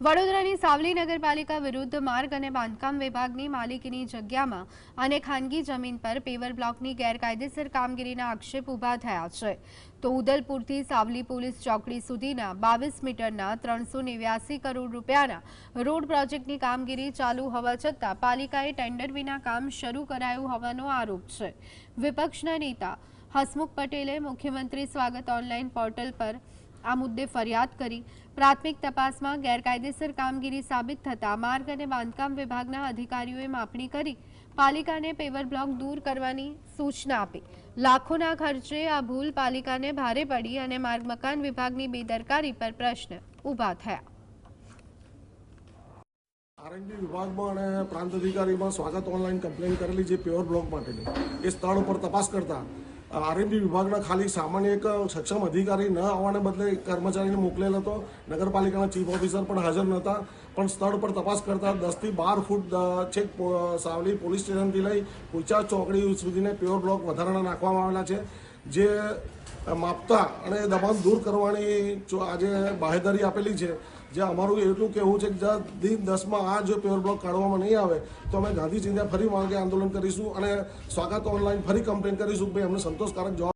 વડોદરાની સાવલી નગરપાલિકા વિરુદ્ધ માર્ગ અને બાંધકામ વિભાગની માલિકીની જગ્યામાં અને ખાનગી જમીન પર પેવર બ્લોકની ગેરકાયદેસર કામગીરીના આક્ષેપ ઊભા થયા છે. તો ઉદલપુરથી સાવલી પોલીસ ચોકડી સુધીના 22 મીટરના 389 કરોડ રૂપિયાના રોડ પ્રોજેક્ટની કામગીરી ચાલુ હોવા છતાં પાલિકાએ ટેન્ડર વિના કામ શરૂ કરાયું હોવાનો આરોપ છે. વિપક્ષના નેતા હસમુખ પટેલે મુખ્યમંત્રી સ્વાગત ઓનલાઈન પોર્ટલ પર આ મુદ્દે ફરિયાદ કરી. પ્રાથમિક તપાસમાં ગેરકાયદેસર કામગીરી સાબિત થતાં માર્ગ અને બાંધકામ વિભાગના અધિકારીઓએ માપણી કરી પાલિકાને પેવર બ્લોક દૂર કરવાની સૂચના આપી. લાખોના ખર્ચે આ ભૂલ પાલિકાને ભારે પડી અને માર્ગ મકાન વિભાગની બેદરકારી પર પ્રશ્ન ઊભા થયા. આરએનબી વિભાગમાં અને પ્રાંત અધિકારીમાં સ્વાગત ઓનલાઈન કમ્પ્લેન કરેલી જે પેવર બ્લોક માટેની એ સ્થળ ઉપર તપાસ કરતા આરએનબી વિભાગના ખાલી સામાન્ય એક સક્ષમ અધિકારી ન આવવાને બદલે કર્મચારીને મોકલેલ હતો. નગરપાલિકાના ચીફ ઓફિસર પણ હાજર નહોતા. પણ સ્થળ પર તપાસ કરતા 10 થી 12 ફૂટ છેક સાવલી પોલીસ સ્ટેશનથી લઈ કુચા ચોકડી સુધીને પેવર બ્લોક વધારાના નાખવામાં આવેલા છે. જે માપતા અને દબાણ દૂર કરવાની આજે બાહેધરી આપેલી છે. જે અમારું એટલું કહેવું છે કે દિન 10માં આ જો પેવર બ્લોક કાઢવામાં નહીં આવે તો અમે ગાંધી ચિંધ્યા ફરી માર્ગે આંદોલન કરીશું અને સ્વાગત ઓનલાઈન ફરી કમ્પ્લેન કરીશું કે ભાઈ અમને સંતોષકારક જવાબ